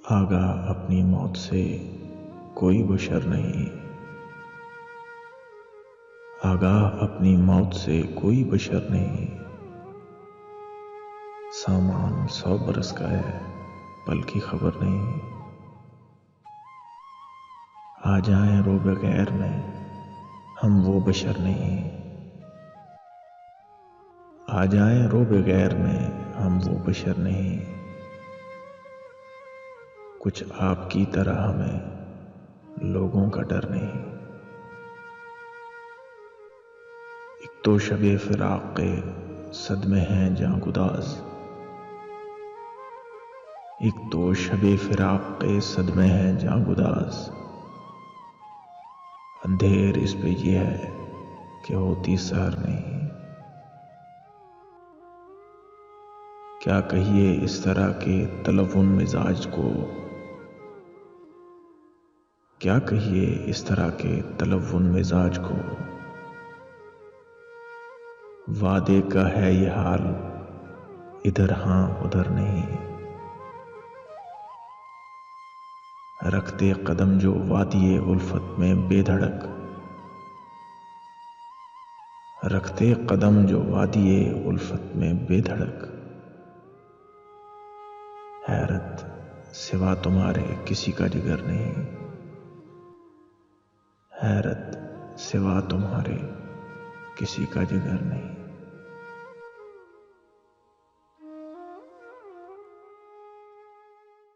आगाह अपनी मौत से कोई बशर नहीं, आगाह अपनी मौत से कोई बशर नहीं। सामान 100 बरस का है, पल की खबर नहीं। आ जाएं रोब गैर में, हम वो बशर नहीं। आ जाएं रोब गैर में, हम वो बशर नहीं। कुछ आपकी तरह हमें लोगों का डर नहीं। एक तो शबे फिराक के सदमे हैं जां गुदाज, एक तो शबे फिराक के सदमे हैं जां गुदाज। अंधेर इस पे ये है कि होती सहर नहीं। क्या कहिए इस तरह के तलवुन मिजाज को, क्या कहिए इस तरह के तलवुन मिजाज को। वादे का है ये हाल, इधर हां उधर नहीं। रखते कदम जो वादिये उल्फत में बेधड़क, रखते कदम जो वादिये उल्फत में बेधड़क। हैरत सिवा तुम्हारे किसी का जिगर नहीं, हैरत सिवा तुम्हारे किसी का जिगर नहीं।